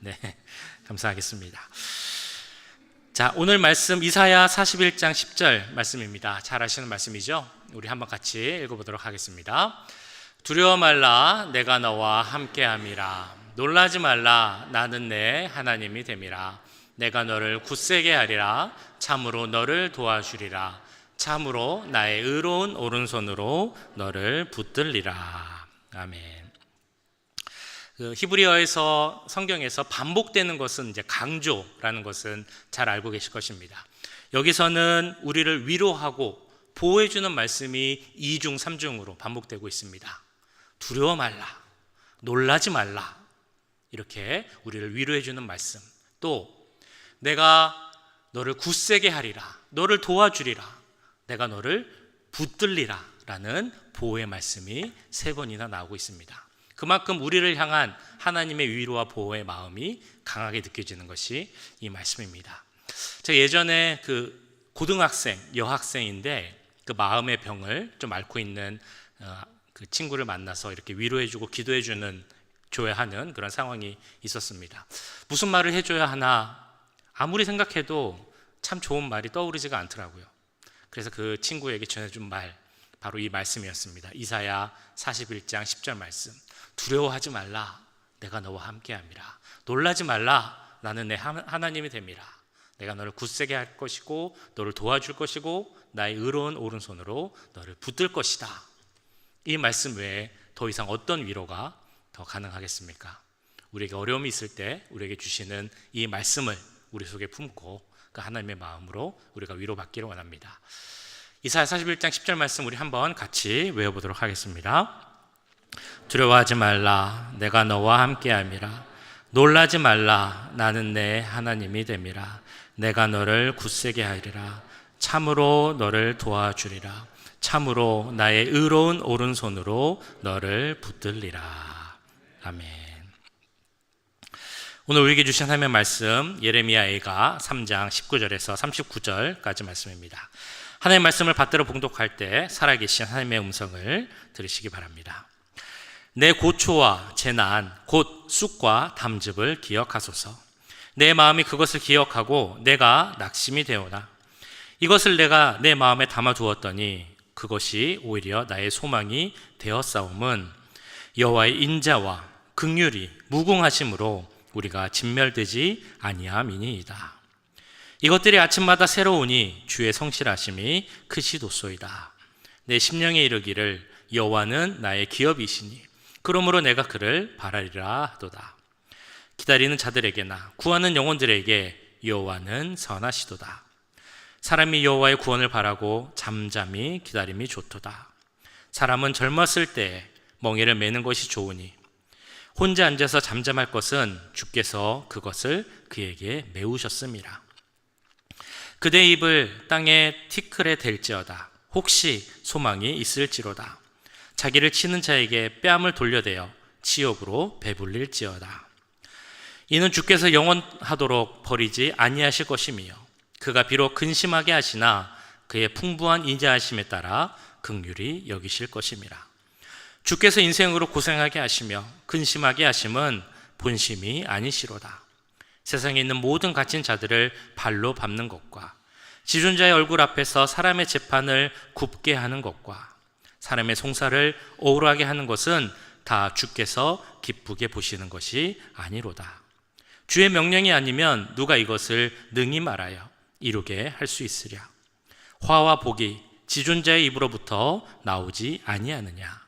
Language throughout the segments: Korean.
네, 감사하겠습니다. 자, 오늘 말씀 이사야 41장 10절 말씀입니다. 잘 아시는 말씀이죠? 우리 한번 같이 읽어보도록 하겠습니다. 두려워 말라, 내가 너와 함께함이라. 놀라지 말라, 나는 내 하나님이 됨이라. 내가 너를 굳세게 하리라. 참으로 너를 도와주리라. 참으로 나의 의로운 오른손으로 너를 붙들리라. 아멘. 히브리어에서 성경에서 반복되는 것은 이제 강조라는 것은 잘 알고 계실 것입니다. 여기서는 우리를 위로하고 보호해주는 말씀이 2중 3중으로 반복되고 있습니다. 두려워 말라, 놀라지 말라, 이렇게 우리를 위로해주는 말씀. 또 내가 너를 굳세게 하리라, 너를 도와주리라, 내가 너를 붙들리라 라는 보호의 말씀이 3번이나 나오고 있습니다. 그만큼 우리를 향한 하나님의 위로와 보호의 마음이 강하게 느껴지는 것이 이 말씀입니다. 제가 예전에 고등학생, 여학생인데 그 마음의 병을 좀 앓고 있는 그 친구를 만나서 이렇게 위로해주고 기도해주는 줘야 하는 그런 상황이 있었습니다. 무슨 말을 해줘야 하나 아무리 생각해도 참 좋은 말이 떠오르지가 않더라고요. 그래서 그 친구에게 전해준 말, 바로 이 말씀이었습니다. 이사야 41장 10절 말씀. 두려워하지 말라, 내가 너와 함께함이라. 놀라지 말라, 나는 내 하나님이 됨이라. 내가 너를 굳세게 할 것이고 너를 도와줄 것이고 나의 의로운 오른손으로 너를 붙들 것이다. 이 말씀 외에 더 이상 어떤 위로가 더 가능하겠습니까? 우리에게 어려움이 있을 때 우리에게 주시는 이 말씀을 우리 속에 품고 그 하나님의 마음으로 우리가 위로받기를 원합니다. 이사야 41장 10절 말씀 우리 한번 같이 외워보도록 하겠습니다. 두려워하지 말라, 내가 너와 함께함이라. 놀라지 말라, 나는 내 하나님이 됨이라. 내가 너를 굳세게 하리라. 참으로 너를 도와주리라. 참으로 나의 의로운 오른손으로 너를 붙들리라. 아멘. 오늘 우리에게 주신 하나님의 말씀 예레미야가 3장 19절에서 39절까지 말씀입니다. 하나님의 말씀을 받들어 봉독할 때 살아계신 하나님의 음성을 들으시기 바랍니다. 내 고초와 재난 곧 쑥과 담즙을 기억하소서. 내 마음이 그것을 기억하고 내가 낙심이 되오나 이것을 내가 내 마음에 담아두었더니 그것이 오히려 나의 소망이 되었사옴은 여호와의 인자와 긍휼이 무궁하심으로 우리가 진멸되지 아니함이니이다. 이것들이 아침마다 새로우니 주의 성실하심이 크시도소이다. 내 심령에 이르기를 여호와는 나의 기업이시니 그러므로 내가 그를 바라리라 하도다. 기다리는 자들에게나 구하는 영혼들에게 여호와는 선하시도다. 사람이 여호와의 구원을 바라고 잠잠히 기다림이 좋도다. 사람은 젊었을 때 멍에를 매는 것이 좋으니 혼자 앉아서 잠잠할 것은 주께서 그것을 그에게 메우셨음이라. 그의 입을 땅에 티끌에 댈지어다. 혹시 소망이 있을지로다. 자기를 치는 자에게 뺨을 돌려대어 치욕으로 배불릴지어다. 이는 주께서 영원하도록 버리지 아니하실 것이며 그가 비록 근심하게 하시나 그의 풍부한 인자하심에 따라 긍휼히 여기실 것임이라. 주께서 인생으로 고생하게 하시며 근심하게 하심은 본심이 아니시로다. 세상에 있는 모든 갇힌 자들을 발로 밟는 것과 지존자의 얼굴 앞에서 사람의 재판을 굽게 하는 것과 사람의 송사를 억울하게 하는 것은 다 주께서 기쁘게 보시는 것이 아니로다. 주의 명령이 아니면 누가 이것을 능히 말하여 이루게 할 수 있으랴. 화와 복이 지존자의 입으로부터 나오지 아니하느냐.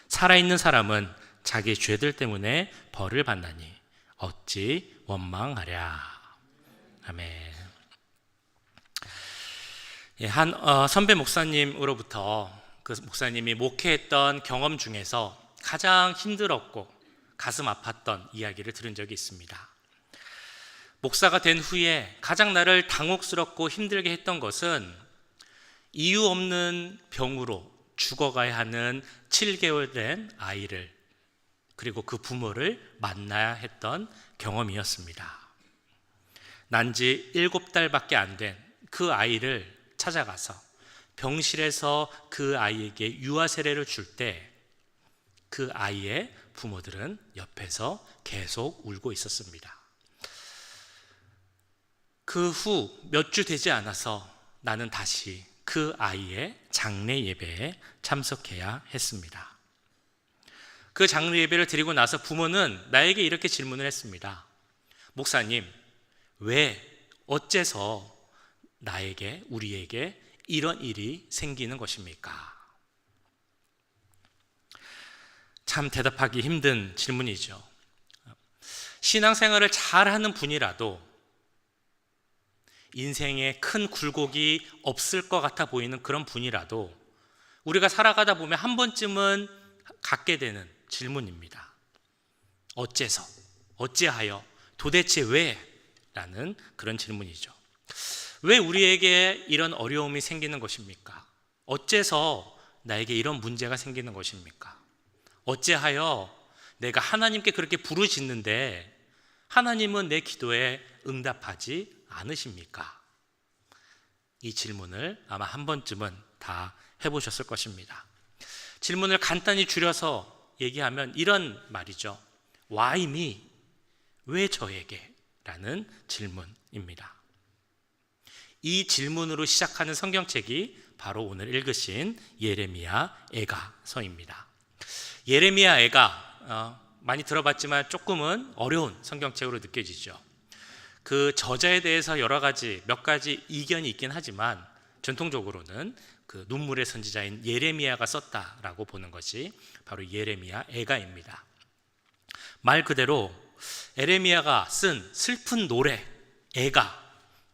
살아있는 사람은 자기 죄들 때문에 벌을 받나니 어찌 원망하랴. 아멘. 한 선배 목사님으로부터 그 목사님이 목회했던 경험 중에서 가장 힘들었고 가슴 아팠던 이야기를 들은 적이 있습니다. 목사가 된 후에 가장 나를 당혹스럽고 힘들게 했던 것은 이유 없는 병으로 죽어가야 하는 7개월 된 아이를 그리고 그 부모를 만나야 했던 경험이었습니다. 난지 7달밖에 안 된 그 아이를 찾아가서 병실에서 그 아이에게 유아 세례를 줄 때 그 아이의 부모들은 옆에서 계속 울고 있었습니다. 그 후 몇 주 되지 않아서 나는 다시 그 아이의 장례 예배에 참석해야 했습니다. 그 장례 예배를 드리고 나서 부모는 나에게 이렇게 질문을 했습니다. 목사님, 어째서 우리에게 이런 일이 생기는 것입니까? 참 대답하기 힘든 질문이죠. 신앙생활을 잘하는 분이라도 인생에 큰 굴곡이 없을 것 같아 보이는 그런 분이라도 우리가 살아가다 보면 한 번쯤은 갖게 되는 질문입니다. 어째서? 어찌하여? 도대체 왜? 라는 그런 질문이죠. 왜 우리에게 이런 어려움이 생기는 것입니까? 어째서 나에게 이런 문제가 생기는 것입니까? 어찌하여 내가 하나님께 그렇게 부르짖는데 하나님은 내 기도에 응답하지 않으십니까? 이 질문을 아마 한 번쯤은 다 해보셨을 것입니다. 질문을 간단히 줄여서 얘기하면 이런 말이죠. Why me? 왜 저에게? 라는 질문입니다. 이 질문으로 시작하는 성경책이 바로 오늘 읽으신 예레미야 애가서입니다. 예레미야 애가 많이 들어봤지만 조금은 어려운 성경책으로 느껴지죠. 그 저자에 대해서 몇 가지 이견이 있긴 하지만 전통적으로는 그 눈물의 선지자인 예레미야가 썼다라고 보는 것이 바로 예레미야 애가입니다. 말 그대로 예레미야가 쓴 슬픈 노래 애가,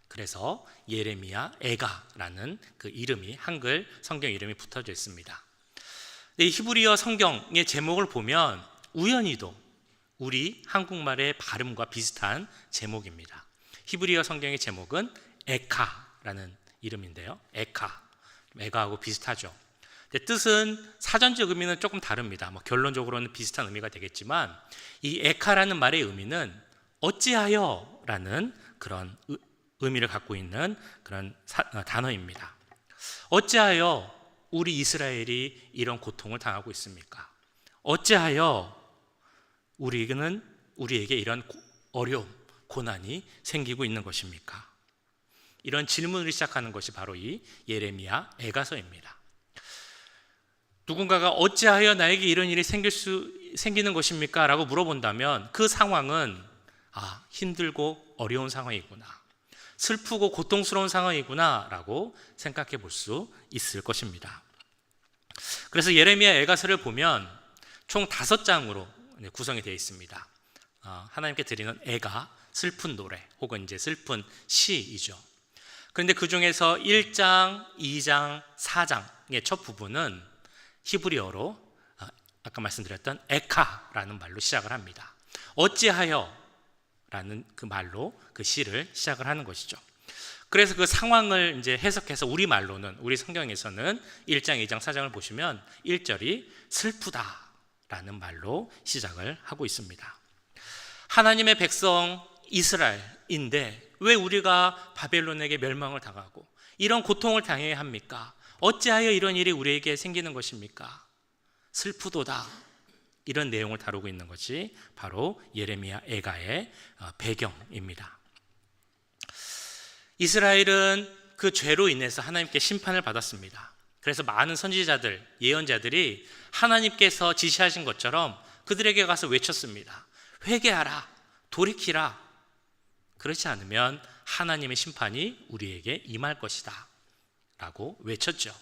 그래서 예레미야 애가라는 그 이름이 한글 성경 이름이 붙어져 있습니다. 이 히브리어 성경의 제목을 보면 우연히도 우리 한국말의 발음과 비슷한 제목입니다. 히브리어 성경의 제목은 에카라는 이름인데요. 에가하고 비슷하죠. 근데 뜻은 사전적 의미는 조금 다릅니다. 결론적으로는 비슷한 의미가 되겠지만 이 에카라는 말의 의미는 어찌하여라는 그런 의미를 갖고 있는 그런 단어입니다. 어찌하여 우리 이스라엘이 이런 고통을 당하고 있습니까? 어찌하여 우리에게 이런 어려움, 고난이 생기고 있는 것입니까? 이런 질문을 시작하는 것이 바로 이 예레미야 애가서입니다. 누군가가 어찌하여 나에게 이런 일이 생기는 것입니까? 라고 물어본다면 그 상황은 힘들고 어려운 상황이구나, 슬프고 고통스러운 상황이구나 라고 생각해 볼 수 있을 것입니다. 그래서 예레미야 애가서를 보면 총 5장으로 구성이 되어 있습니다. 하나님께 드리는 애가, 슬픈 노래 혹은 이제 슬픈 시이죠. 그런데 그 중에서 1장, 2장, 4장의 첫 부분은 히브리어로 아까 말씀드렸던 에카라는 말로 시작을 합니다. 어찌하여 라는 그 말로 그 시를 시작을 하는 것이죠. 그래서 그 상황을 이제 해석해서 우리 성경에서는 1장, 2장, 4장을 보시면 1절이 슬프다 라는 말로 시작을 하고 있습니다. 하나님의 백성 이스라엘인데 왜 우리가 바벨론에게 멸망을 당하고 이런 고통을 당해야 합니까? 어찌하여 이런 일이 우리에게 생기는 것입니까? 슬프도다. 이런 내용을 다루고 있는 것이 바로 예레미야 애가의 배경입니다. 이스라엘은 그 죄로 인해서 하나님께 심판을 받았습니다. 그래서 많은 선지자들, 예언자들이 하나님께서 지시하신 것처럼 그들에게 가서 외쳤습니다. 회개하라, 돌이키라. 그렇지 않으면 하나님의 심판이 우리에게 임할 것이다 라고 외쳤죠.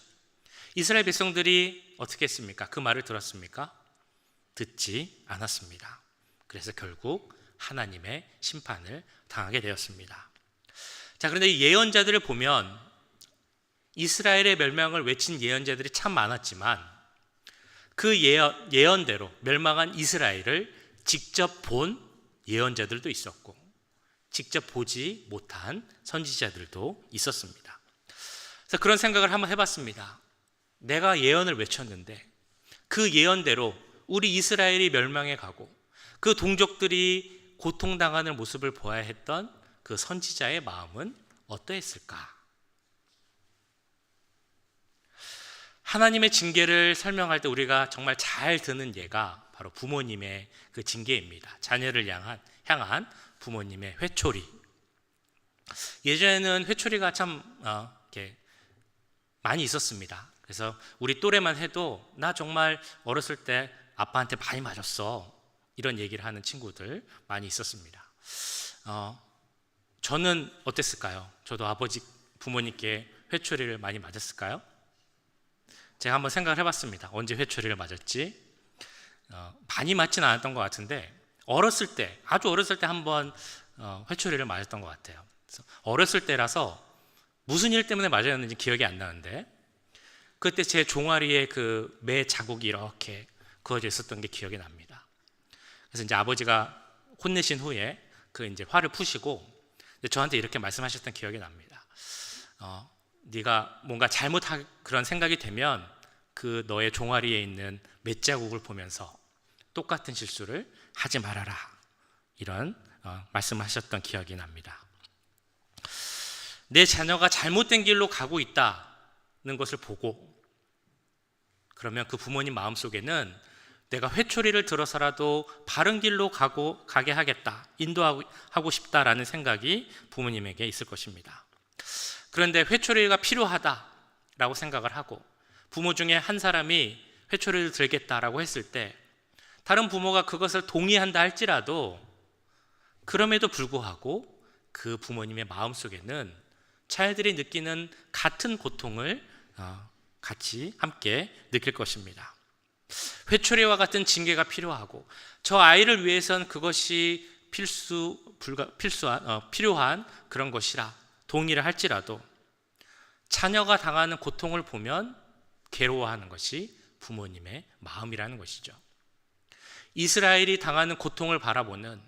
이스라엘 백성들이 어떻게 했습니까? 그 말을 들었습니까? 듣지 않았습니다. 그래서 결국 하나님의 심판을 당하게 되었습니다. 자, 그런데 이 예언자들을 보면 이스라엘의 멸망을 외친 예언자들이 참 많았지만 그 예언대로 멸망한 이스라엘을 직접 본 예언자들도 있었고 직접 보지 못한 선지자들도 있었습니다. 그래서 그런 생각을 한번 해봤습니다. 내가 예언을 외쳤는데 그 예언대로 우리 이스라엘이 멸망해 가고 그 동족들이 고통당하는 모습을 보아야 했던 그 선지자의 마음은 어떠했을까? 하나님의 징계를 설명할 때 우리가 정말 잘 듣는 예가 바로 부모님의 그 징계입니다. 자녀를 향한 부모님의 회초리. 예전에는 회초리가 참 이렇게 많이 있었습니다. 그래서 우리 또래만 해도 나 정말 어렸을 때 아빠한테 많이 맞았어, 이런 얘기를 하는 친구들 많이 있었습니다. 저는 어땠을까요? 저도 아버지 부모님께 회초리를 많이 맞았을까요? 제가 한번 생각을 해봤습니다. 언제 회초리를 맞았지? 많이 맞지는 않았던 것 같은데 어렸을 때, 아주 어렸을 때 한번 회초리를 맞았던 것 같아요. 그래서 어렸을 때라서 무슨 일 때문에 맞았는지 기억이 안 나는데 그때 제 종아리에 그 매 자국이 이렇게 그어져 있었던 게 기억이 납니다. 그래서 이제 아버지가 혼내신 후에 그 이제 화를 푸시고 저한테 이렇게 말씀하셨던 기억이 납니다. 네가 뭔가 잘못한 그런 생각이 되면 그 너의 종아리에 있는 맷자국을 보면서 똑같은 실수를 하지 말아라, 이런 말씀하셨던 기억이 납니다. 내 자녀가 잘못된 길로 가고 있다는 것을 보고 그러면 그 부모님 마음속에는 내가 회초리를 들어서라도 바른 길로 가게 하겠다, 인도하고 싶다라는 생각이 부모님에게 있을 것입니다. 그런데 회초리가 필요하다라고 생각을 하고 부모 중에 한 사람이 회초리를 들겠다라고 했을 때 다른 부모가 그것을 동의한다 할지라도 그럼에도 불구하고 그 부모님의 마음속에는 자녀들이 느끼는 같은 고통을 같이 함께 느낄 것입니다. 회초리와 같은 징계가 필요하고 저 아이를 위해선 그것이 필요한 그런 것이라 동의를 할지라도 자녀가 당하는 고통을 보면 괴로워하는 것이 부모님의 마음이라는 것이죠. 이스라엘이 당하는 고통을 바라보는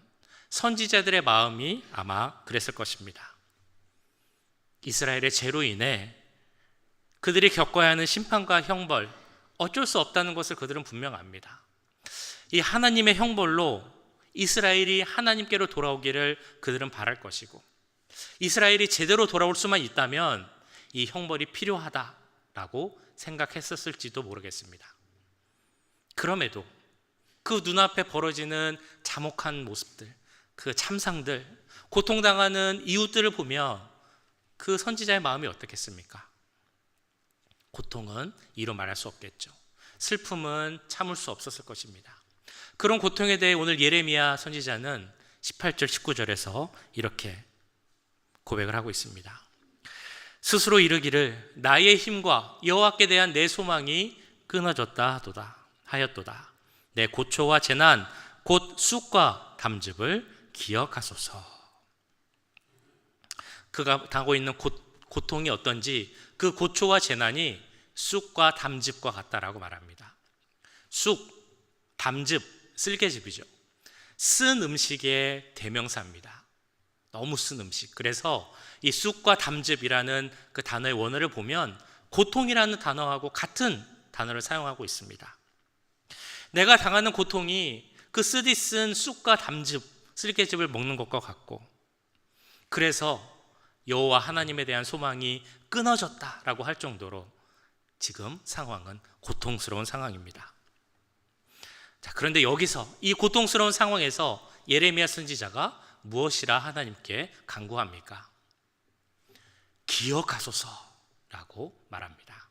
선지자들의 마음이 아마 그랬을 것입니다. 이스라엘의 죄로 인해 그들이 겪어야 하는 심판과 형벌, 어쩔 수 없다는 것을 그들은 분명 압니다. 이 하나님의 형벌로 이스라엘이 하나님께로 돌아오기를 그들은 바랄 것이고 이스라엘이 제대로 돌아올 수만 있다면 이 형벌이 필요하다라고 생각했었을지도 모르겠습니다. 그럼에도 그 눈앞에 벌어지는 참혹한 모습들, 그 참상들, 고통당하는 이웃들을 보며 그 선지자의 마음이 어떻겠습니까? 고통은 이로 말할 수 없겠죠. 슬픔은 참을 수 없었을 것입니다. 그런 고통에 대해 오늘 예레미야 선지자는 18절 19절에서 이렇게 고백을 하고 있습니다. 스스로 이르기를 나의 힘과 여호와께 대한 내 소망이 끊어졌다 하였도다. 내 고초와 재난 곧 쑥과 담즙을 기억하소서. 그가 당하고 있는 고통이 어떤지 그 고초와 재난이 쑥과 담즙과 같다라고 말합니다. 쑥, 담즙, 쓸개즙이죠. 쓴 음식의 대명사입니다. 너무 쓴 음식. 그래서 이 쑥과 담즙이라는 그 단어의 원어를 보면 고통이라는 단어하고 같은 단어를 사용하고 있습니다. 내가 당하는 고통이 그 쓰디 쓴 쑥과 담즙, 쓸개즙을 먹는 것과 같고 그래서 여호와 하나님에 대한 소망이 끊어졌다라고 할 정도로 지금 상황은 고통스러운 상황입니다. 자, 그런데 여기서 이 고통스러운 상황에서 예레미야 선지자가 무엇이라 하나님께 간구합니까? 기억하소서라고 말합니다.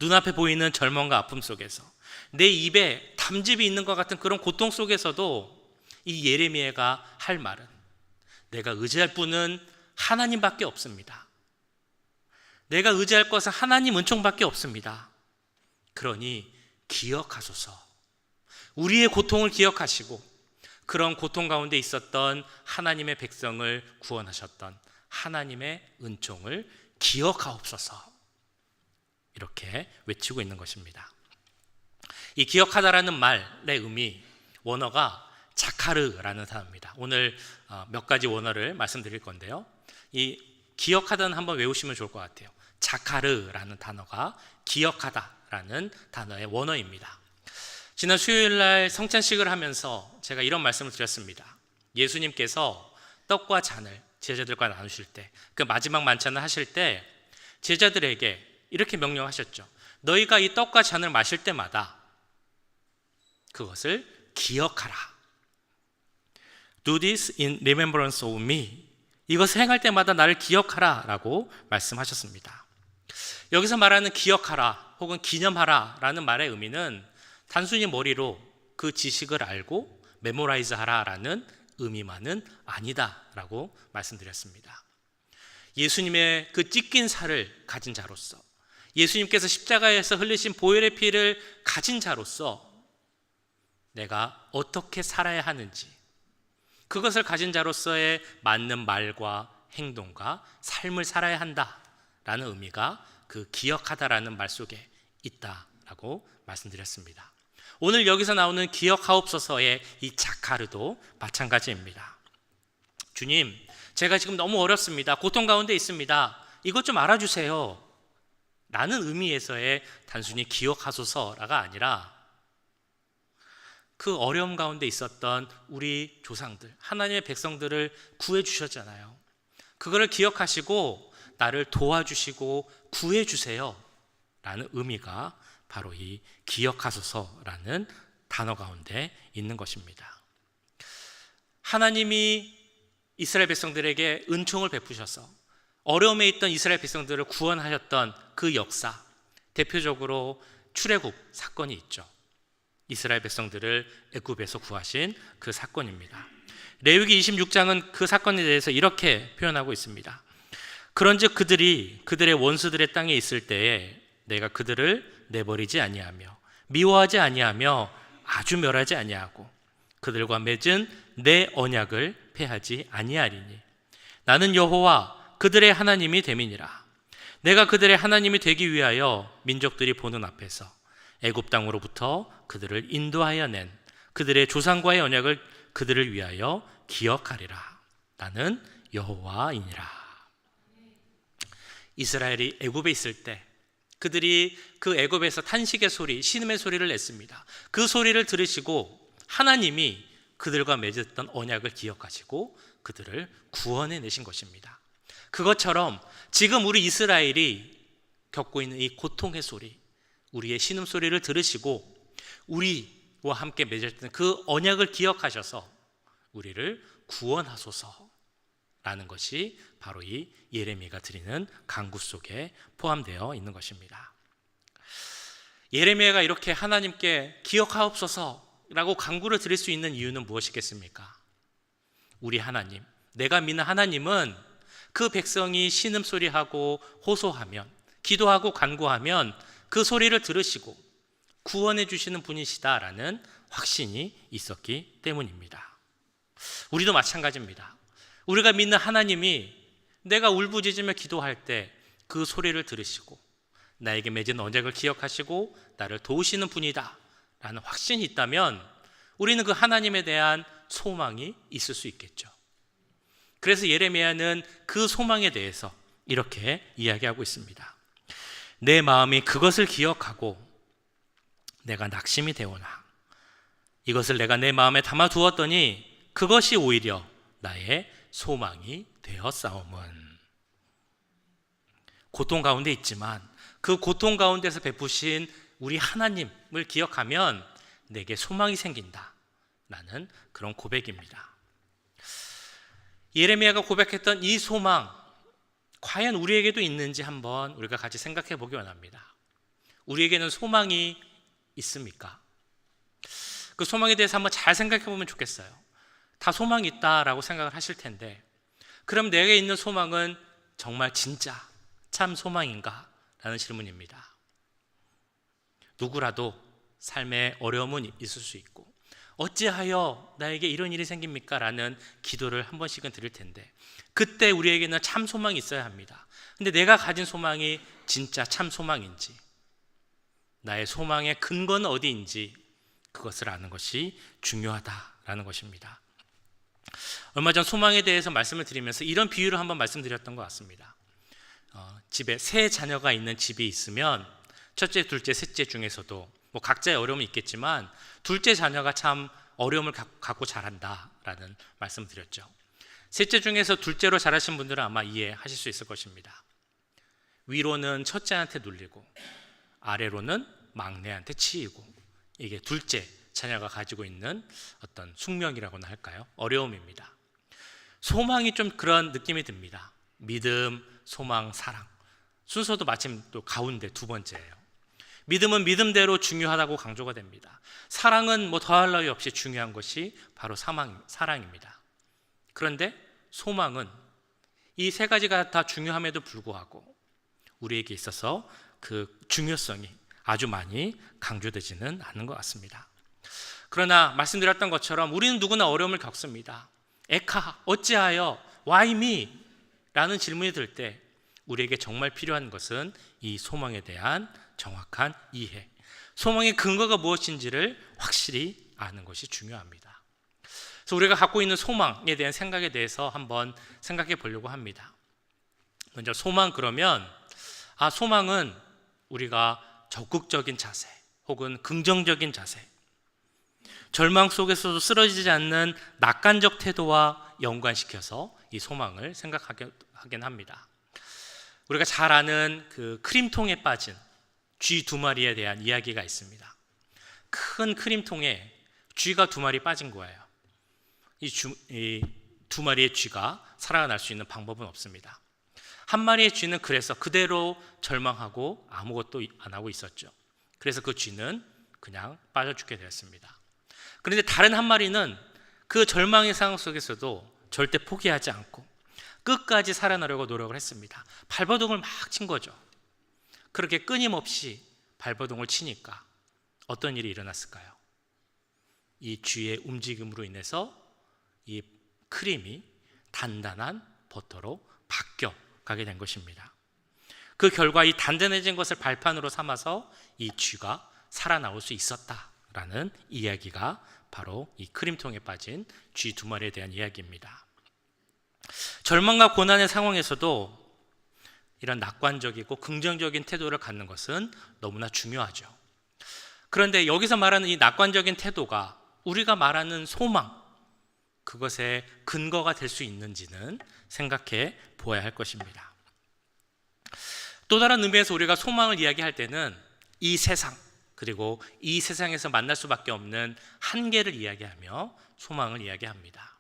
눈앞에 보이는 절망과 아픔 속에서 내 입에 담즙이 있는 것 같은 그런 고통 속에서도 이 예레미야가 할 말은 내가 의지할 분은 하나님밖에 없습니다. 내가 의지할 것은 하나님 은총밖에 없습니다. 그러니 기억하소서. 우리의 고통을 기억하시고 그런 고통 가운데 있었던 하나님의 백성을 구원하셨던 하나님의 은총을 기억하옵소서. 이렇게 외치고 있는 것입니다. 이 기억하다라는 말의 의미, 원어가 자카르라는 단어입니다. 오늘 몇 가지 원어를 말씀드릴 건데요. 이 기억하다는 한번 외우시면 좋을 것 같아요. 자카르라는 단어가 기억하다라는 단어의 원어입니다. 지난 수요일날 성찬식을 하면서 제가 이런 말씀을 드렸습니다. 예수님께서 떡과 잔을 제자들과 나누실 때, 그 마지막 만찬을 하실 때 제자들에게 이렇게 명령하셨죠. 너희가 이 떡과 잔을 마실 때마다 그것을 기억하라. Do this in remembrance of me. 이것을 행할 때마다 나를 기억하라 라고 말씀하셨습니다. 여기서 말하는 기억하라 혹은 기념하라 라는 말의 의미는 단순히 머리로 그 지식을 알고 메모라이즈 하라 라는 의미만은 아니다 라고 말씀드렸습니다. 예수님의 그 찢긴 살을 가진 자로서, 예수님께서 십자가에서 흘리신 보혈의 피를 가진 자로서 내가 어떻게 살아야 하는지, 그것을 가진 자로서의 맞는 말과 행동과 삶을 살아야 한다라는 의미가 그 기억하다라는 말 속에 있다라고 말씀드렸습니다. 오늘 여기서 나오는 기억하옵소서의 이 자카르도 마찬가지입니다. 주님, 제가 지금 너무 어렵습니다. 고통 가운데 있습니다. 이것 좀 알아주세요 라는 의미에서의 단순히 기억하소서가 아니라 그 어려움 가운데 있었던 우리 조상들, 하나님의 백성들을 구해 주셨잖아요. 그거를 기억하시고 나를 도와주시고 구해 주세요 라는 의미가 바로 이 기억하소서라는 단어 가운데 있는 것입니다. 하나님이 이스라엘 백성들에게 은총을 베푸셔서 어려움에 있던 이스라엘 백성들을 구원하셨던 그 역사, 대표적으로 출애굽 사건이 있죠. 이스라엘 백성들을 애굽에서 구하신 그 사건입니다. 레위기 26장은 그 사건에 대해서 이렇게 표현하고 있습니다. 그런즉 그들이 그들의 원수들의 땅에 있을 때에 내가 그들을 내버리지 아니하며 미워하지 아니하며 아주 멸하지 아니하고 그들과 맺은 내 언약을 폐하지 아니하리니 나는 여호와 그들의 하나님이 됨이니라. 내가 그들의 하나님이 되기 위하여 민족들이 보는 앞에서 애굽 땅으로부터 그들을 인도하여 낸 그들의 조상과의 언약을 그들을 위하여 기억하리라. 나는 여호와이니라. 이스라엘이 애굽에 있을 때 그들이 그 애굽에서 탄식의 소리, 신음의 소리를 냈습니다. 그 소리를 들으시고 하나님이 그들과 맺었던 언약을 기억하시고 그들을 구원해 내신 것입니다. 그것처럼 지금 우리 이스라엘이 겪고 있는 이 고통의 소리, 우리의 신음소리를 들으시고 우리와 함께 맺었던 그 언약을 기억하셔서 우리를 구원하소서라는 것이 바로 이 예레미야가 드리는 간구 속에 포함되어 있는 것입니다. 예레미야가 이렇게 하나님께 기억하옵소서라고 간구를 드릴 수 있는 이유는 무엇이겠습니까? 우리 하나님, 내가 믿는 하나님은 그 백성이 신음소리하고 호소하면, 기도하고 간구하면 그 소리를 들으시고 구원해 주시는 분이시다라는 확신이 있었기 때문입니다. 우리도 마찬가지입니다. 우리가 믿는 하나님이 내가 울부짖으며 기도할 때 그 소리를 들으시고 나에게 맺은 언약을 기억하시고 나를 도우시는 분이다 라는 확신이 있다면 우리는 그 하나님에 대한 소망이 있을 수 있겠죠. 그래서 예레미야는 그 소망에 대해서 이렇게 이야기하고 있습니다. 내 마음이 그것을 기억하고 내가 낙심이 되오나 이것을 내가 내 마음에 담아두었더니 그것이 오히려 나의 소망이 되었사오문. 고통 가운데 있지만 그 고통 가운데서 베푸신 우리 하나님을 기억하면 내게 소망이 생긴다 라는 그런 고백입니다. 예레미야가 고백했던 이 소망, 과연 우리에게도 있는지 한번 우리가 같이 생각해 보기 원합니다. 우리에게는 소망이 있습니까? 그 소망에 대해서 한번 잘 생각해 보면 좋겠어요. 다 소망이 있다라고 생각을 하실 텐데 그럼 내게 있는 소망은 정말 진짜 참 소망인가? 라는 질문입니다. 누구라도 삶에 어려움은 있을 수 있고 어찌하여 나에게 이런 일이 생깁니까? 라는 기도를 한 번씩은 드릴 텐데 그때 우리에게는 참 소망이 있어야 합니다. 근데 내가 가진 소망이 진짜 참 소망인지 나의 소망의 근거는 어디인지 그것을 아는 것이 중요하다라는 것입니다. 얼마 전 소망에 대해서 말씀을 드리면서 이런 비유를 한번 말씀드렸던 것 같습니다. 집에 세 자녀가 있는 집이 있으면 첫째, 둘째, 셋째 중에서도 뭐 각자의 어려움이 있겠지만 둘째 자녀가 참 어려움을 갖고 자란다라는 말씀을 드렸죠. 셋째 중에서 둘째로 자라신 분들은 아마 이해하실 수 있을 것입니다. 위로는 첫째한테 눌리고 아래로는 막내한테 치이고 이게 둘째 자녀가 가지고 있는 어떤 숙명이라고나 할까요? 어려움입니다. 소망이 좀 그런 느낌이 듭니다. 믿음, 소망, 사랑. 순서도 마침 또 가운데 두 번째예요. 믿음은 믿음대로 중요하다고 강조가 됩니다. 사랑은 뭐 더할 나위 없이 중요한 것이 바로 사랑입니다. 그런데 소망은 이 세 가지가 다 중요함에도 불구하고 우리에게 있어서 그 중요성이 아주 많이 강조되지는 않는 것 같습니다. 그러나 말씀드렸던 것처럼 우리는 누구나 어려움을 겪습니다. 에카, 어찌하여, why me? 라는 질문이 들 때 우리에게 정말 필요한 것은 이 소망에 대한 정확한 이해, 소망의 근거가 무엇인지를 확실히 아는 것이 중요합니다. 그래서 우리가 갖고 있는 소망에 대한 생각에 대해서 한번 생각해 보려고 합니다. 먼저 소망 그러면 소망은 우리가 적극적인 자세 혹은 긍정적인 자세, 절망 속에서도 쓰러지지 않는 낙관적 태도와 연관시켜서 이 소망을 생각하긴 합니다. 우리가 잘 아는 그 크림통에 빠진 쥐 두 마리에 대한 이야기가 있습니다. 큰 크림통에 쥐가 두 마리 빠진 거예요. 이 두 마리의 쥐가 살아날 수 있는 방법은 없습니다. 한 마리의 쥐는 그래서 그대로 절망하고 아무것도 안 하고 있었죠. 그래서 그 쥐는 그냥 빠져 죽게 되었습니다. 그런데 다른 한 마리는 그 절망의 상황 속에서도 절대 포기하지 않고 끝까지 살아나려고 노력을 했습니다. 발버둥을 막 친 거죠. 그렇게 끊임없이 발버둥을 치니까 어떤 일이 일어났을까요? 이 쥐의 움직임으로 인해서 이 크림이 단단한 버터로 바뀌어 가게 된 것입니다. 그 결과 이 단단해진 것을 발판으로 삼아서 이 쥐가 살아나올 수 있었다라는 이야기가 바로 이 크림통에 빠진 쥐 두 마리에 대한 이야기입니다. 절망과 고난의 상황에서도 이런 낙관적이고 긍정적인 태도를 갖는 것은 너무나 중요하죠. 그런데 여기서 말하는 이 낙관적인 태도가 우리가 말하는 소망, 그것의 근거가 될 수 있는지는 생각해 보아야 할 것입니다. 또 다른 의미에서 우리가 소망을 이야기할 때는 이 세상, 그리고 이 세상에서 만날 수밖에 없는 한계를 이야기하며 소망을 이야기합니다.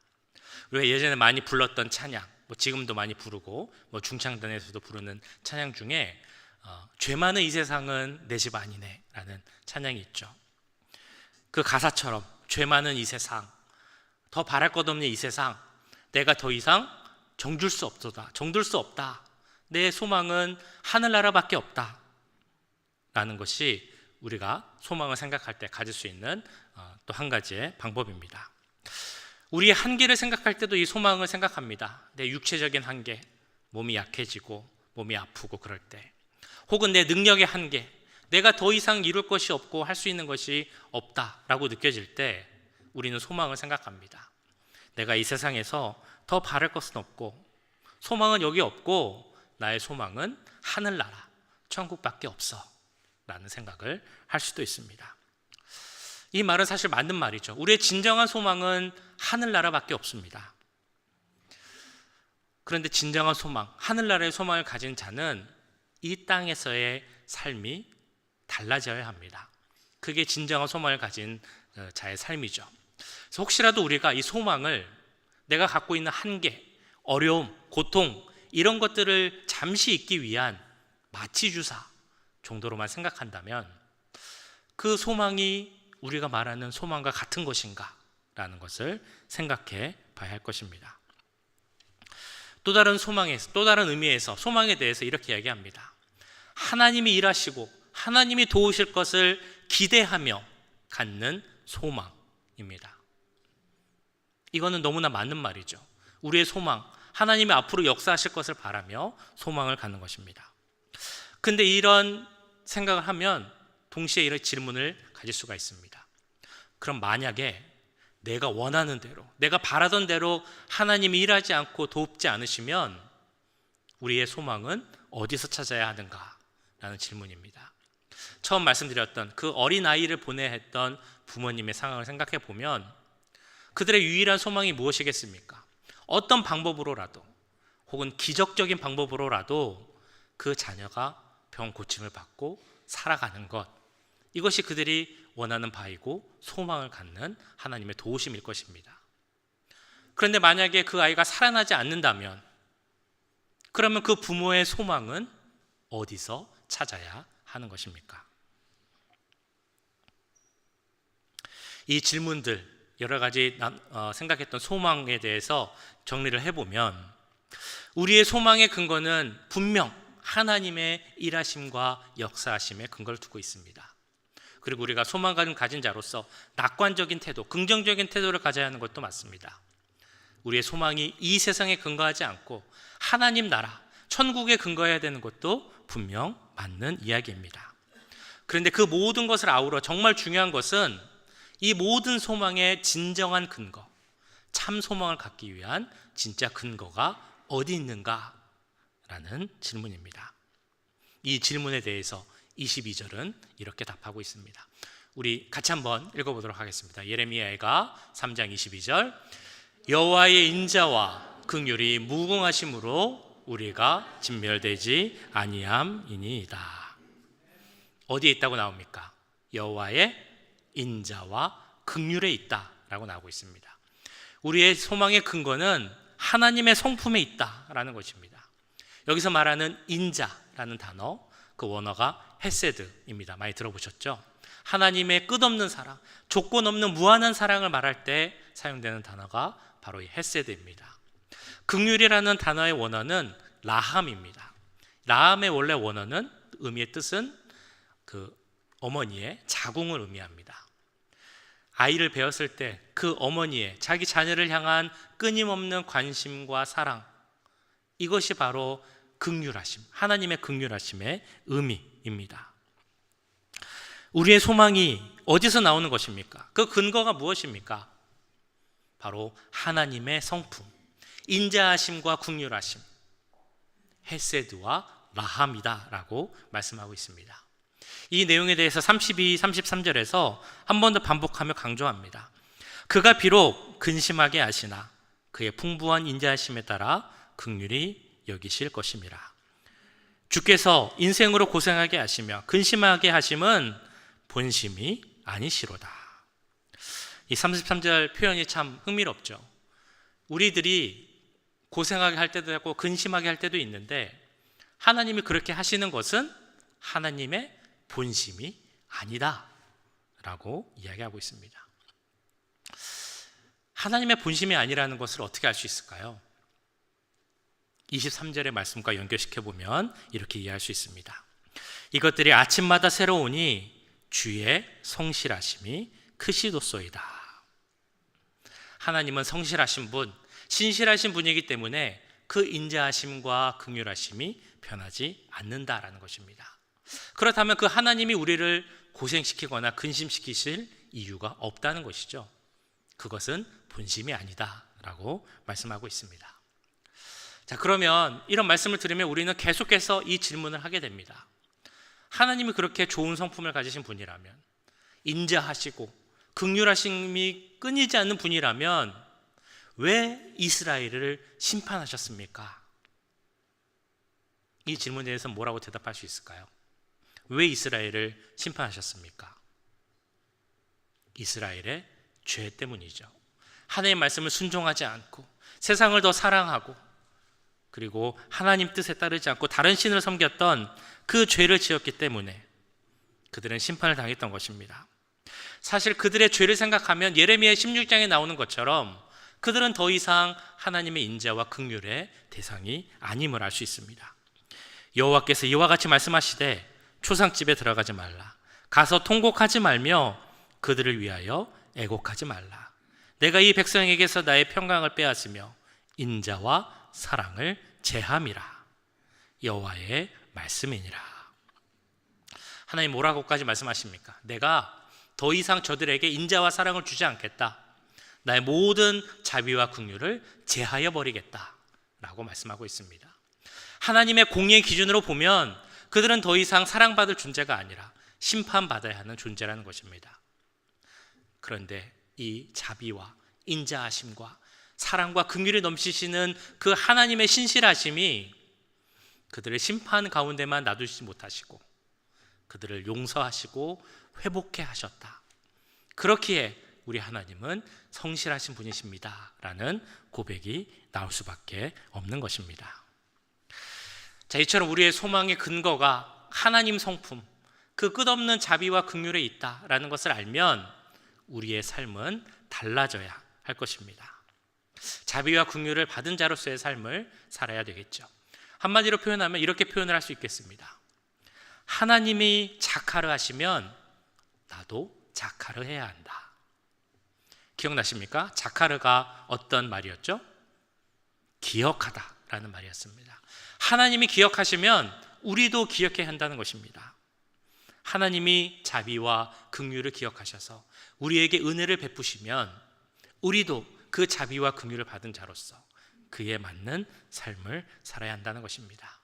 우리가 예전에 많이 불렀던 찬양, 지금도 많이 부르고 중창단에서도 부르는 찬양 중에 죄 많은 이 세상은 내 집 아니네 라는 찬양이 있죠. 그 가사처럼 죄 많은 이 세상, 더 바랄 것 없는 이 세상, 내가 더 이상 정들 수 없다. 내 소망은 하늘나라밖에 없다 라는 것이 우리가 소망을 생각할 때 가질 수 있는 또 한 가지의 방법입니다. 우리의 한계를 생각할 때도 이 소망을 생각합니다. 내 육체적인 한계, 몸이 약해지고 몸이 아프고 그럴 때, 혹은 내 능력의 한계, 내가 더 이상 이룰 것이 없고 할 수 있는 것이 없다라고 느껴질 때 우리는 소망을 생각합니다. 내가 이 세상에서 더 바랄 것은 없고 소망은 여기 없고 나의 소망은 하늘나라, 천국밖에 없어 라는 생각을 할 수도 있습니다. 이 말은 사실 맞는 말이죠. 우리의 진정한 소망은 하늘나라밖에 없습니다. 그런데 진정한 소망, 하늘나라의 소망을 가진 자는 이 땅에서의 삶이 달라져야 합니다. 그게 진정한 소망을 가진 자의 삶이죠. 그래서 혹시라도 우리가 이 소망을 내가 갖고 있는 한계, 어려움, 고통 이런 것들을 잠시 잊기 위한 마취주사 정도로만 생각한다면 그 소망이 우리가 말하는 소망과 같은 것인가 라는 것을 생각해 봐야 할 것입니다. 또 다른 의미에서 소망에 대해서 이렇게 이야기합니다. 하나님이 일하시고 하나님이 도우실 것을 기대하며 갖는 소망입니다. 이거는 너무나 맞는 말이죠. 우리의 소망, 하나님이 앞으로 역사하실 것을 바라며 소망을 갖는 것입니다. 근데 이런 생각을 하면 동시에 이런 질문을 가질 수가 있습니다. 그럼 만약에 내가 원하는 대로, 내가 바라던 대로 하나님이 일하지 않고 돕지 않으시면 우리의 소망은 어디서 찾아야 하는가? 라는 질문입니다. 처음 말씀드렸던 그 어린아이를 보내야 했던 부모님의 상황을 생각해 보면 그들의 유일한 소망이 무엇이겠습니까? 어떤 방법으로라도 혹은 기적적인 방법으로라도 그 자녀가 병 고침을 받고 살아가는 것, 이것이 그들이 원하는 바이고 소망을 갖는 하나님의 도우심일 것입니다. 그런데 만약에 그 아이가 살아나지 않는다면 그러면 그 부모의 소망은 어디서 찾아야 하는 것입니까? 이 질문들, 여러 가지 생각했던 소망에 대해서 정리를 해보면 우리의 소망의 근거는 분명 하나님의 일하심과 역사하심에 근거를 두고 있습니다. 그리고 우리가 소망을 가진 자로서 낙관적인 태도, 긍정적인 태도를 가져야 하는 것도 맞습니다. 우리의 소망이 이 세상에 근거하지 않고 하나님 나라, 천국에 근거해야 되는 것도 분명 맞는 이야기입니다. 그런데 그 모든 것을 아우러 정말 중요한 것은 이 모든 소망의 진정한 근거, 참 소망을 갖기 위한 진짜 근거가 어디 있는가라는 질문입니다. 이 질문에 대해서 22절은 이렇게 답하고 있습니다. 우리 같이 한번 읽어보도록 하겠습니다. 예레미야가 3장 22절, 여호와의 인자와 긍휼이 무궁하심으로 우리가 진멸되지 아니함이니이다. 어디에 있다고 나옵니까? 여호와의 인자와 긍휼에 있다라고 나오고 있습니다. 우리의 소망의 근거는 하나님의 성품에 있다라는 것입니다. 여기서 말하는 인자라는 단어, 그 원어가 헤세드입니다. 많이 들어보셨죠? 하나님의 끝없는 사랑, 조건 없는 무한한 사랑을 말할 때 사용되는 단어가 바로 이 헤세드입니다. 긍휼이라는 단어의 원어는 라함입니다. 라함의 원래 원어는 의미의 뜻은 그 어머니의 자궁을 의미합니다. 아이를 배웠을 때 그 어머니의 자기 자녀를 향한 끊임없는 관심과 사랑, 이것이 바로 긍휼하심, 하나님의 긍휼하심의 의미입니다. 우리의 소망이 어디서 나오는 것입니까? 그 근거가 무엇입니까? 바로 하나님의 성품, 인자하심과 긍휼하심, 헤세드와 라함이다라고 말씀하고 있습니다. 이 내용에 대해서 32, 33절에서 한 번 더 반복하며 강조합니다. 그가 비록 근심하게 하시나 그의 풍부한 인자하심에 따라 긍휼히 여기실 것임이라. 주께서 인생으로 고생하게 하시며 근심하게 하심은 본심이 아니시로다. 이 33절 표현이 참 흥미롭죠. 우리들이 고생하게 할 때도 있고 근심하게 할 때도 있는데 하나님이 그렇게 하시는 것은 하나님의 본심이 아니다 라고 이야기하고 있습니다. 하나님의 본심이 아니라는 것을 어떻게 알 수 있을까요? 23절의 말씀과 연결시켜 보면 이렇게 이해할 수 있습니다. 이것들이 아침마다 새로우니 주의 성실하심이 크시도소이다. 하나님은 성실하신 분, 신실하신 분이기 때문에 그 인자하심과 긍휼하심이 변하지 않는다라는 것입니다. 그렇다면 그 하나님이 우리를 고생시키거나 근심시키실 이유가 없다는 것이죠. 그것은 본심이 아니다라고 말씀하고 있습니다. 자, 그러면 이런 말씀을 들으면 우리는 계속해서 이 질문을 하게 됩니다. 하나님이 그렇게 좋은 성품을 가지신 분이라면, 인자하시고 긍휼하심이 끊이지 않는 분이라면 왜 이스라엘을 심판하셨습니까? 이 질문에 대해서 뭐라고 대답할 수 있을까요? 왜 이스라엘을 심판하셨습니까? 이스라엘의 죄 때문이죠. 하나님의 말씀을 순종하지 않고 세상을 더 사랑하고 그리고 하나님 뜻에 따르지 않고 다른 신을 섬겼던 그 죄를 지었기 때문에 그들은 심판을 당했던 것입니다. 사실 그들의 죄를 생각하면 예레미야 16장에 나오는 것처럼 그들은 더 이상 하나님의 인자와 긍휼의 대상이 아님을 알 수 있습니다. 여호와께서 이와 같이 말씀하시되 초상집에 들어가지 말라. 가서 통곡하지 말며 그들을 위하여 애곡하지 말라. 내가 이 백성에게서 나의 평강을 빼앗으며 인자와 사랑을 제함이라. 여호와의 말씀이니라. 하나님 뭐라고까지 말씀하십니까? 내가 더 이상 저들에게 인자와 사랑을 주지 않겠다. 나의 모든 자비와 긍휼을 제하여 버리겠다 라고 말씀하고 있습니다. 하나님의 공의의 기준으로 보면 그들은 더 이상 사랑받을 존재가 아니라 심판받아야 하는 존재라는 것입니다. 그런데 이 자비와 인자하심과 사랑과 긍휼이 넘치시는 그 하나님의 신실하심이 그들을 심판 가운데만 놔두지 못하시고 그들을 용서하시고 회복해 하셨다. 그렇기에 우리 하나님은 성실하신 분이십니다 라는 고백이 나올 수밖에 없는 것입니다. 자, 이처럼 우리의 소망의 근거가 하나님 성품, 그 끝없는 자비와 긍휼에 있다라는 것을 알면 우리의 삶은 달라져야 할 것입니다. 자비와 긍휼을 받은 자로서의 삶을 살아야 되겠죠. 한마디로 표현하면 이렇게 표현을 할 수 있겠습니다. 하나님이 자카르 하시면 나도 자카르 해야 한다. 기억나십니까? 자카르가 어떤 말이었죠? 기억하다 라는 말이었습니다. 하나님이 기억하시면 우리도 기억해야 한다는 것입니다. 하나님이 자비와 긍휼을 기억하셔서 우리에게 은혜를 베푸시면 우리도 그 자비와 긍휼을 받은 자로서 그에 맞는 삶을 살아야 한다는 것입니다.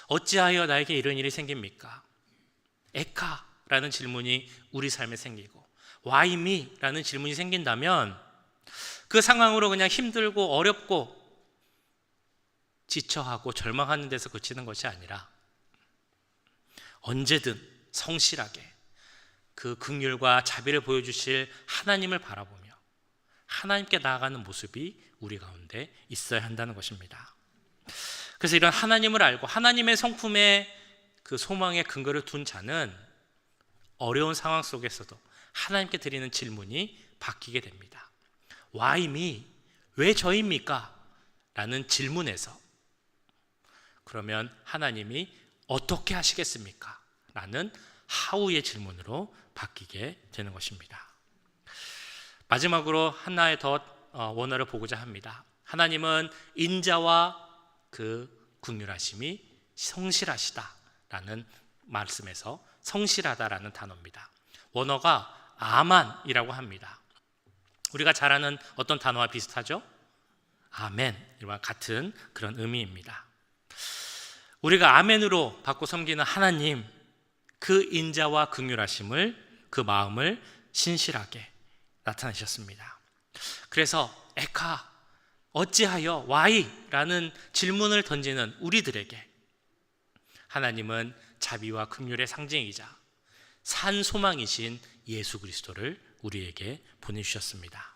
어찌하여 나에게 이런 일이 생깁니까? 에카라는 질문이 우리 삶에 생기고 Why me? 라는 질문이 생긴다면 그 상황으로 그냥 힘들고 어렵고 지쳐하고 절망하는 데서 그치는 것이 아니라 언제든 성실하게 그 긍휼과 자비를 보여주실 하나님을 바라보며 하나님께 나아가는 모습이 우리 가운데 있어야 한다는 것입니다. 그래서 이런 하나님을 알고 하나님의 성품에 그 소망의 근거를 둔 자는 어려운 상황 속에서도 하나님께 드리는 질문이 바뀌게 됩니다. Why me? 왜 저입니까? 라는 질문에서 그러면 하나님이 어떻게 하시겠습니까? 라는 how의 질문으로 바뀌게 되는 것입니다. 마지막으로 하나의 더 원어를 보고자 합니다. 하나님은 인자와 그 긍휼하심이 성실하시다라는 말씀에서 성실하다라는 단어입니다. 원어가 아만이라고 합니다. 우리가 잘 아는 어떤 단어와 비슷하죠? 아멘과 같은 그런 의미입니다. 우리가 아멘으로 받고 섬기는 하나님, 그 인자와 긍휼하심을, 그 마음을 신실하게 나타내셨습니다. 그래서 에카, 어찌하여, why? 라는 질문을 던지는 우리들에게 하나님은 자비와 긍휼의 상징이자 산 소망이신 예수 그리스도를 우리에게 보내주셨습니다.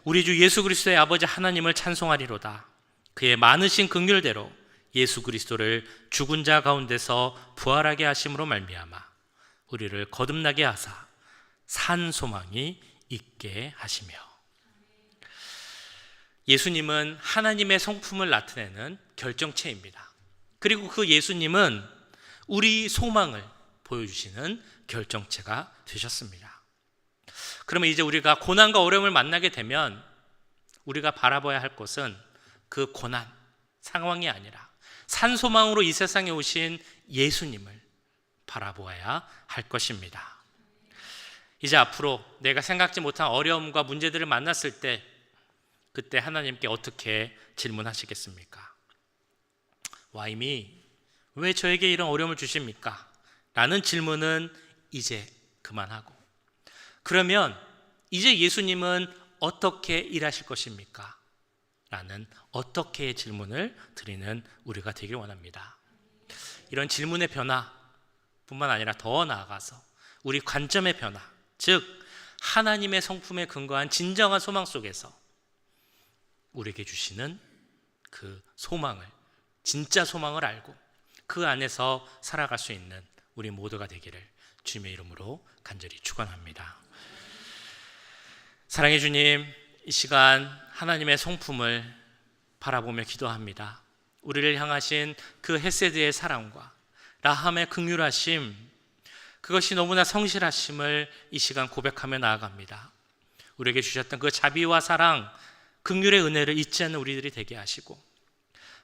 우리 주 예수 그리스도의 아버지 하나님을 찬송하리로다. 그의 많으신 긍휼대로 예수 그리스도를 죽은 자 가운데서 부활하게 하심으로 말미암아 우리를 거듭나게 하사 산 소망이 있게 하시며. 예수님은 하나님의 성품을 나타내는 결정체입니다. 그리고 그 예수님은 우리 소망을 보여주시는 결정체가 되셨습니다. 그러면 이제 우리가 고난과 어려움을 만나게 되면 우리가 바라봐야 할 것은 그 고난, 상황이 아니라 산소망으로 이 세상에 오신 예수님을 바라보아야 할 것입니다. 이제 앞으로 내가 생각지 못한 어려움과 문제들을 만났을 때 그때 하나님께 어떻게 질문하시겠습니까? Why me? 왜 저에게 이런 어려움을 주십니까? 라는 질문은 이제 그만하고, 그러면 이제 예수님은 어떻게 일하실 것입니까? 라는 어떻게의 질문을 드리는 우리가 되길 원합니다. 이런 질문의 변화뿐만 아니라 더 나아가서 우리 관점의 변화, 즉 하나님의 성품에 근거한 진정한 소망 속에서 우리에게 주시는 그 소망을, 진짜 소망을 알고 그 안에서 살아갈 수 있는 우리 모두가 되기를 주님의 이름으로 간절히 축원합니다. 사랑의 주님, 이 시간 하나님의 성품을 바라보며 기도합니다. 우리를 향하신 그 헤세드의 사랑과 라함의 긍휼하심, 그것이 너무나 성실하심을 이 시간 고백하며 나아갑니다. 우리에게 주셨던 그 자비와 사랑, 긍휼의 은혜를 잊지 않는 우리들이 되게 하시고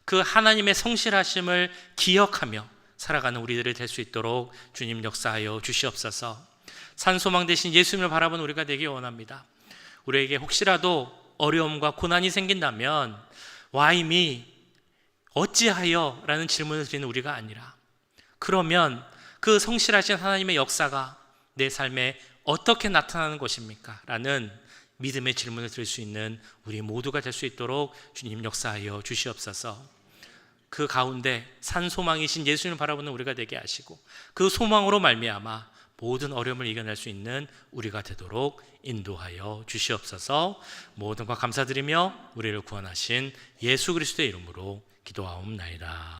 그 하나님의 성실하심을 기억하며 살아가는 우리들이 될 수 있도록 주님 역사하여 주시옵소서. 산소망 대신 예수님을 바라보는 우리가 되기 원합니다. 우리에게 혹시라도 어려움과 고난이 생긴다면 Why me? 어찌하여? 라는 질문을 드리는 우리가 아니라 그러면 그 성실하신 하나님의 역사가 내 삶에 어떻게 나타나는 것입니까? 라는 믿음의 질문을 드릴 수 있는 우리 모두가 될 수 있도록 주님 역사하여 주시옵소서. 그 가운데 산 소망이신 예수님을 바라보는 우리가 되게 하시고 그 소망으로 말미암아 모든 어려움을 이겨낼 수 있는 우리가 되도록 인도하여 주시옵소서. 모든 것 감사드리며 우리를 구원하신 예수 그리스도의 이름으로 기도하옵나이다.